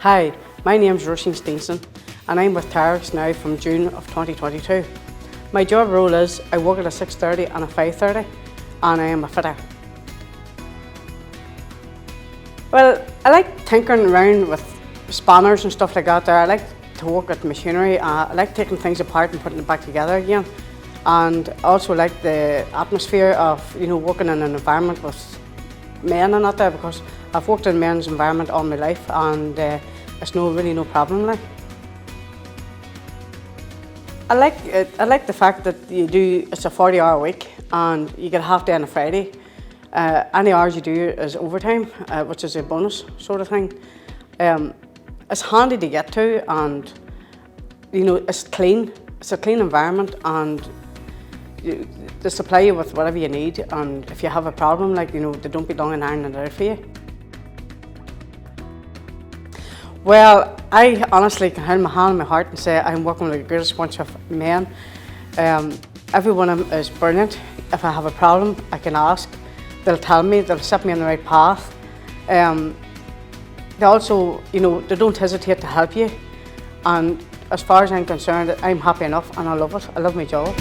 Hi, my name is Roisin Steenson and I'm with Terex now from June of 2022. My job role is I work at a 6:30 and a 5:30 and I am a fitter. Well, I like tinkering around with spanners and stuff like that there. I like to work with machinery. I like taking things apart and putting it back together again. And I also like the atmosphere of, working in an environment with men and that there, because I've worked in men's environment all my life and it's really no problem like. I like the fact that it's a 40-hour week and you get a half day on a Friday. Any hours you do is overtime, which is a bonus sort of thing. It's handy to get to, and it's clean. It's a clean environment, and they supply you with whatever you need. And if you have a problem, they don't be long in ironing it out for you. Well, I honestly can hold my hand on my heart and say I'm working with the greatest bunch of men. Every one of them is brilliant. If I have a problem, I can ask. They'll tell me, they'll set me on the right path. They also, they don't hesitate to help you. And as far as I'm concerned, I'm happy enough and I love it. I love my job.